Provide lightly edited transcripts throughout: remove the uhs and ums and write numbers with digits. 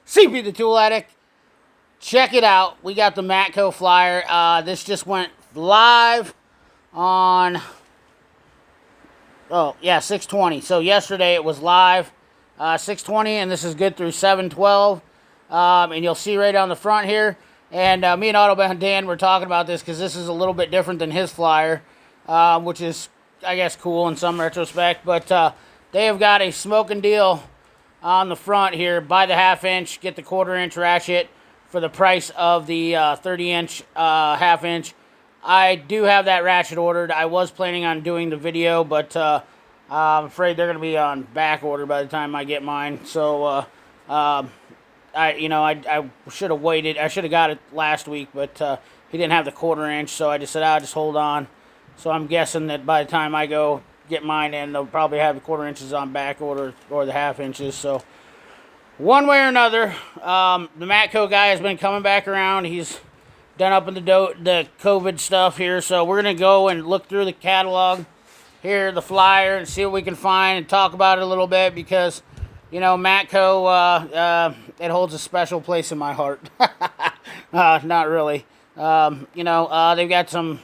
CP the Tool Addict. Check it out. We got the Matco flyer. This just went live on, 6/20. So yesterday it was live, 6/20, and this is good through 7/12. And you'll see right on the front here. And me and Autobound Dan were talking about this because this is a little bit different than his flyer, which is, I guess, cool in some retrospect. But they have got a smoking deal on the front here. Buy the 1/2 inch, get the 1/4 inch ratchet for the price of the 30 inch 1/2 inch. I do have that ratchet ordered. I was planning on doing the video, but I'm afraid they're going to be on back order by the time I get mine. So I should have waited. I should have got it last week, but he didn't have the 1/4 inch, so I just said I'll just hold on. So I'm guessing that by the time I go get mine in, they'll probably have the 1/4 inches on back order or the 1/2 inches. So one way or another, the Matco guy has been coming back around. He's done up in the COVID stuff here, so we're gonna go and look through the catalog here, the flyer, and see what we can find and talk about it a little bit because, you know, Matco, it holds a special place in my heart. Not really. They've got some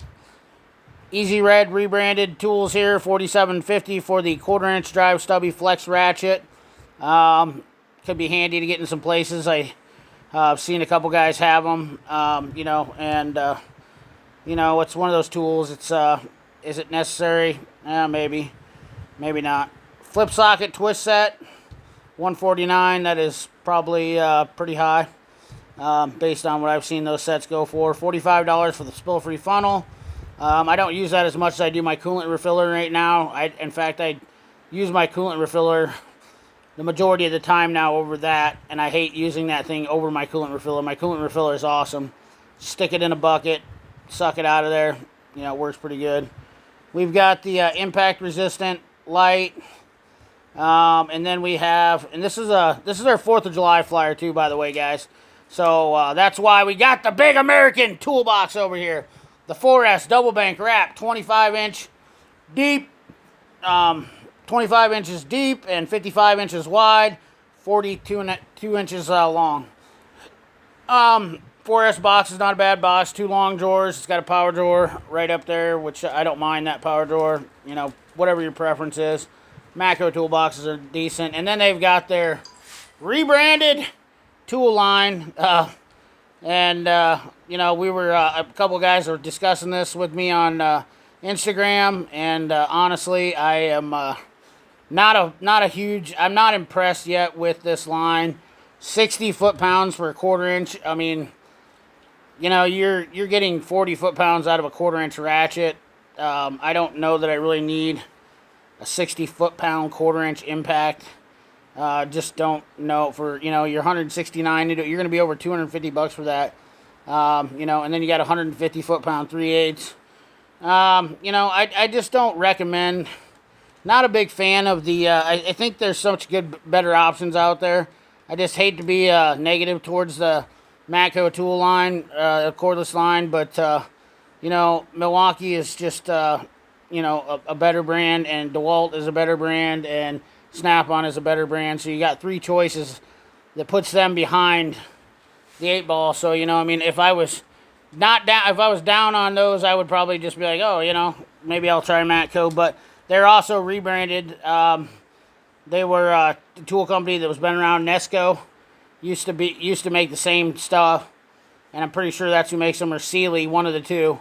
Easy Red rebranded tools here, $47.50 for the 1/4 inch drive stubby flex ratchet. Could be handy to get in some places. I've seen a couple guys have them, it's one of those tools. It's is it necessary? Maybe not. Flip socket twist set, $149. That is probably pretty high, based on what I've seen those sets go for. $45 for the spill-free funnel. I don't use that as much as I do my coolant refiller right now. In fact, I use my coolant refiller the majority of the time now over that, and I hate using that thing over my coolant refiller. My coolant refiller is awesome. Stick it in a bucket, suck it out of there. It works pretty good. We've got the impact resistant light, and then we have, and this is our 4th of July flyer too, by the way, guys. So that's why we got the big American toolbox over here. The 4S double bank wrap, 25 inch deep, 25 inches deep and 55 inches wide, 42 inches long. 4S box is not a bad box. 2 long drawers. It's got a power drawer right up there, which I don't mind that power drawer. Whatever your preference is. Matco toolboxes are decent. And then they've got their rebranded tool line. We were a couple guys were discussing this with me on Instagram, and honestly, I am I'm not impressed yet with this line. 60 foot-pounds for a 1/4 inch. I mean, you're getting 40 foot-pounds out of a 1/4 inch ratchet. I don't know that I really need a 60 foot-pound 1/4 inch impact. Just don't know for, you're 169, you're going to be over $250 for that. And then you got 150 foot-pound 3/8. I just don't recommend. Not a big fan of the, I think there's such better options out there. I just hate to be negative towards the Matco tool line, cordless line, but, Milwaukee is just, a better brand, and DeWalt is a better brand, and Snap-on is a better brand. So you got 3 choices that puts them behind the 8 ball. So, if I was down on those, I would probably just be like, maybe I'll try Matco, but they're also rebranded. They were a tool company that was been around. Nesco used to make the same stuff, and I'm pretty sure that's who makes them, or Sealy, one of the two.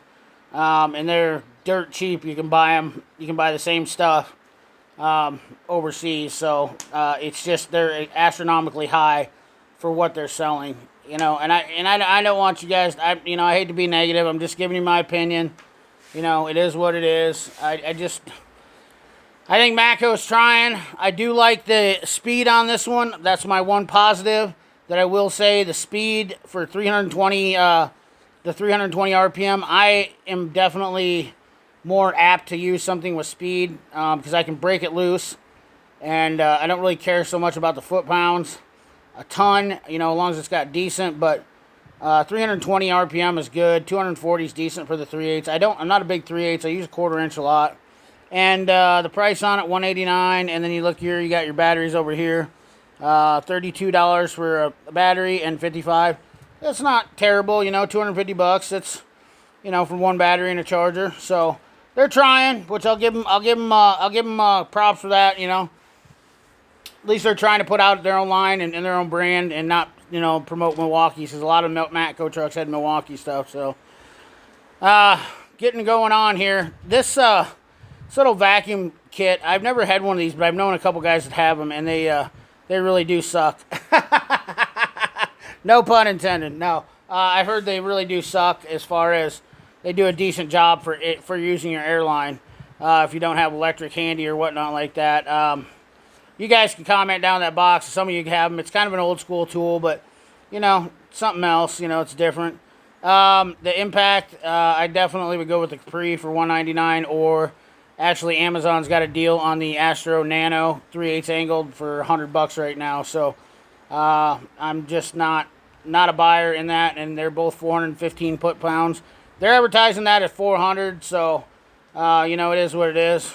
And they're dirt cheap. You can buy them. You can buy the same stuff overseas. So it's just they're astronomically high for what they're selling. And I don't want you guys. I hate to be negative. I'm just giving you my opinion. It is what it is. I think Matco's trying. I do like the speed on this one. That's my one positive that I will say. The speed for 320 RPM. I am definitely more apt to use something with speed because I can break it loose, and I don't really care so much about the foot-pounds a ton, as long as it's got decent, but 320 RPM is good. 240 is decent for the 3/8. I'm not a big 3/8. I use a 1/4 inch a lot. And the price on it, $189. And then you look here, you got your batteries over here. $32 for a battery and 55. That's not terrible, you know, 250 bucks. It's, you know, for one battery and a charger. So they're trying, which I'll give them props for that, you know. At least they're trying to put out their own line and their own brand and not, you know, promote Milwaukee. Because a lot of Matco trucks had Milwaukee stuff. So, getting going on here. This little vacuum kit, I've never had one of these, but I've known a couple guys that have them, and they really do suck. No pun intended. No, I've heard they really do suck as far as they do a decent job for using your airline if you don't have electric handy or whatnot like that. You guys can comment down in that box. Some of you have them. It's kind of an old school tool, but, you know, something else. You know, it's different. The Impact, I definitely would go with the Capri for $199, or actually Amazon's got a deal on the Astro Nano 3/8 angled for $100 right now. So I'm just not a buyer in that, and they're both 415 foot-pounds. They're advertising that at 400, so you know, it is what it is.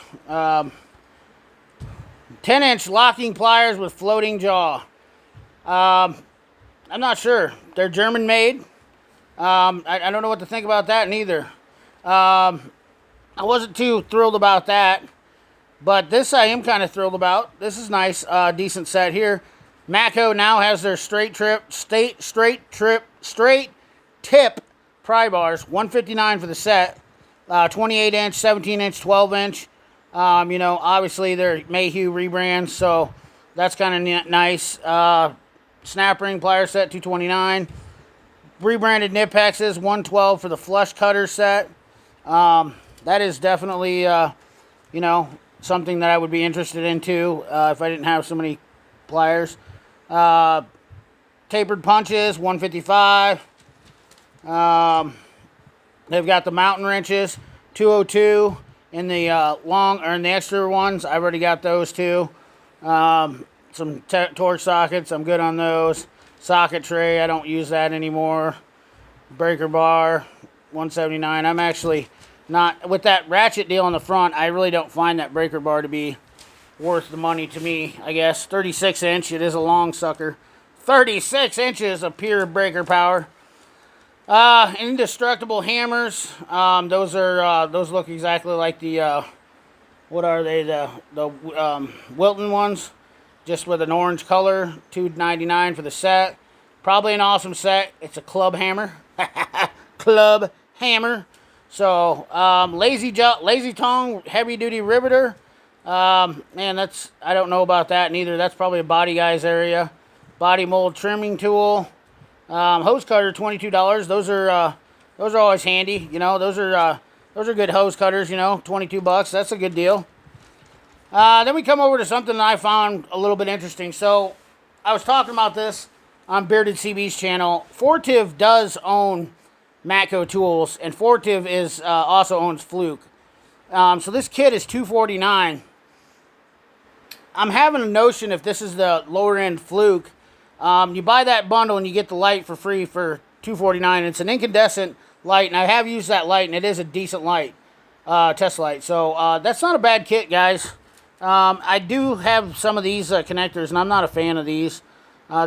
10-inch locking pliers with floating jaw. I'm not sure. They're German made. I don't know what to think about that neither. I wasn't too thrilled about that, but this I am kind of thrilled about. This is nice, decent set here. Matco now has their straight tip pry bars, $159 for the set, 28-inch, 17-inch, 12-inch. You know, obviously they're Mayhew rebrands, so that's kind of nice. Snap ring plier set, $229. Rebranded nip hexes, $112 for the flush cutter set. That is definitely, you know, something that I would be interested in too if I didn't have so many pliers. Tapered punches, $155. They've got the mountain wrenches, $202. In the in the extra ones, I've already got those too. Some torch sockets, I'm good on those. Socket tray, I don't use that anymore. Breaker bar, $179. I'm actually not, with that ratchet deal on the front, I really don't find that breaker bar to be worth the money to me, I guess. 36 inch, it is a long sucker. 36 inches of pure breaker power. Indestructible hammers. Those look exactly like the, what are they? The Wilton ones, just with an orange color. $299 for the set. Probably an awesome set. It's a club hammer. Club hammer. So, lazy tongue, heavy duty riveter. Man, I don't know about that neither. That's probably a body guy's area. Body mold trimming tool. Hose cutter, $22. Those are always handy. You know, those are good hose cutters. You know, $22. That's a good deal. Then we come over to something that I found a little bit interesting. So, I was talking about this on Bearded CB's channel. Fortive does own Matco Tools, and Fortive is also owns Fluke. So this kit is $249. I'm having a notion if this is the lower end Fluke. You buy that bundle and you get the light for free for $249. It's an incandescent light, and I have used that light, and it is a decent light, test light. So that's not a bad kit, guys. I do have some of these connectors, and I'm not a fan of these.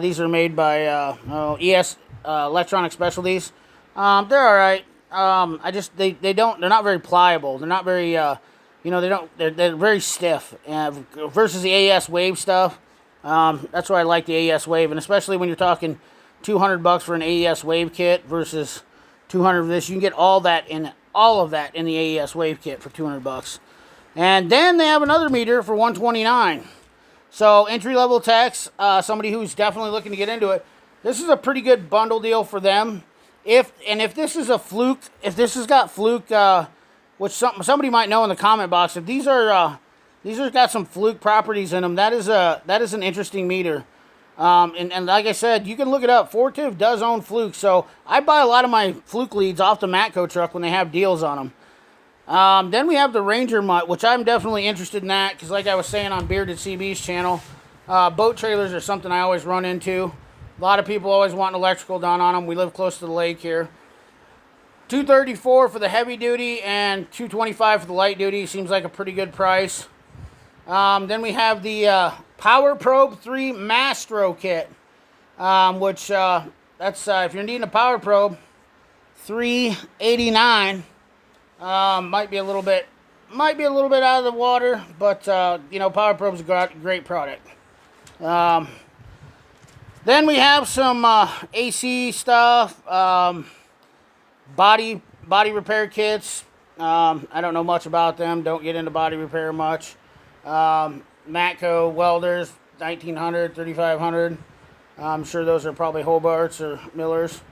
These are made by ES Electronic Specialties. They're all right. They're not very pliable. They're not very, they're very stiff. Versus the AES Wave stuff. That's why I like the AES Wave, and especially when you're talking $200 for an AES Wave kit versus $200 for this, you can get all of that in the AES Wave kit for $200. And then they have another meter for $129. So entry-level techs, somebody who's definitely looking to get into it, this is a pretty good bundle deal for them. If this is a Fluke, if this has got Fluke, which somebody might know in the comment box, if these are got some Fluke properties in them, that is an interesting meter. And like I said, you can look it up. Fortive does own Fluke, so I buy a lot of my Fluke leads off the Matco truck when they have deals on them. Then we have the Ranger Mutt, which I'm definitely interested in that, because like I was saying on Bearded CB's channel, boat trailers are something I always run into. A lot of people always want electrical done on them. We live close to the lake here. $234 for the heavy duty and $225 for the light duty. Seems like a pretty good price. Then we have the Power Probe 3 Mastro kit, which that's if you're needing a power probe, $3.89. Might be a little bit out of the water, but you know, Power Probe's a great product. Then we have some AC stuff, body repair kits. I don't know much about them. Don't get into body repair much. Matco welders, 1900, 3500. I'm sure those are probably Hobarts or Millers.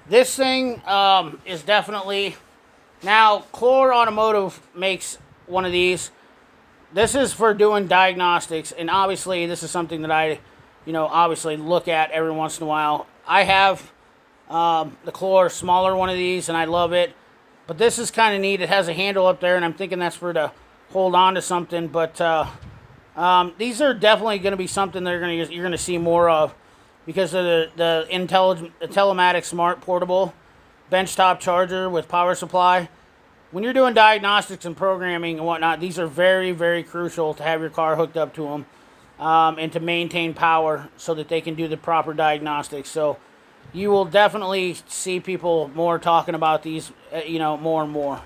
This thing is definitely... Now, Chlor Automotive makes one of these. This is for doing diagnostics, and obviously this is something that I, you know, obviously look at every once in a while. I have the Chlor smaller one of these, and I love it. But this is kind of neat. It has a handle up there, and I'm thinking that's for to hold on to something. But these are definitely going to be something that you're going to see more of, because of the Telematic Smart Portable benchtop charger with power supply. When you're doing diagnostics and programming and whatnot, these are very, very crucial to have your car hooked up to them, and to maintain power so that they can do the proper diagnostics. So you will definitely see people more talking about these, you know, more and more.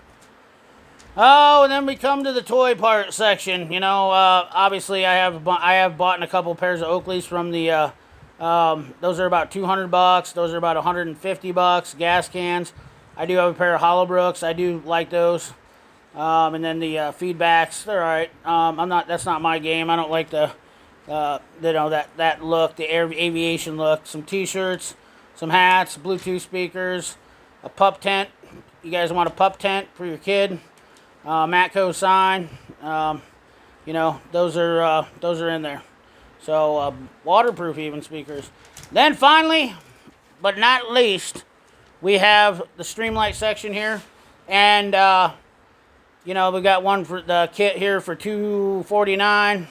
Oh, and then we come to the toy part section. You know, obviously I have bought a couple pairs of Oakleys from the those are about $200. Those are about $150. Gas cans. I do have a pair of Hollowbrooks. I do like those. And then the feedbacks, they're alright. That's not my game. I don't like the you know, that look, the aviation look. Some t-shirts, some hats, Bluetooth speakers, a pup tent. You guys want a pup tent for your kid? Matco sign. You know, those are in there. So, waterproof even speakers. Then finally, but not least, we have the Streamlight section here. And, you know, we got one for the kit here for $249.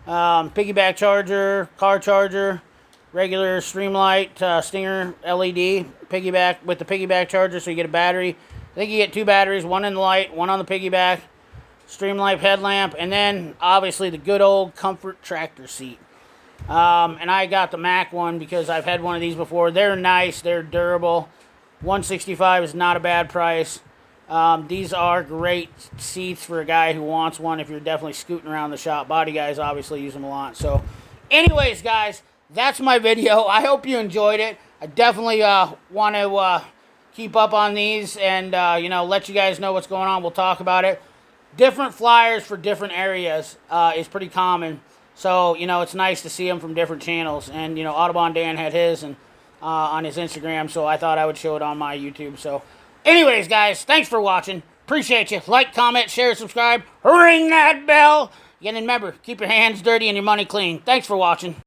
Piggyback charger, car charger, regular Streamlight Stinger LED piggyback with the piggyback charger, so you get a battery. I think you get two batteries, one in the light, one on the piggyback. Streamlight headlamp, and then obviously the good old comfort tractor seat. And I got the Mac one because I've had one of these before. They're nice, they're durable. $165 is not a bad price. These are great seats for a guy who wants one if you're definitely scooting around the shop. Body guys obviously use them a lot. So anyways, guys, that's my video. I hope you enjoyed it. I definitely want to keep up on these and you know, let you guys know what's going on. We'll talk about it. Different flyers for different areas is pretty common. So, you know, it's nice to see them from different channels. And, you know, Audubon Dan had his and on his Instagram, so I thought I would show it on my YouTube. So, anyways, guys, thanks for watching. Appreciate you. Like, comment, share, subscribe. Ring that bell. And remember, keep your hands dirty and your money clean. Thanks for watching.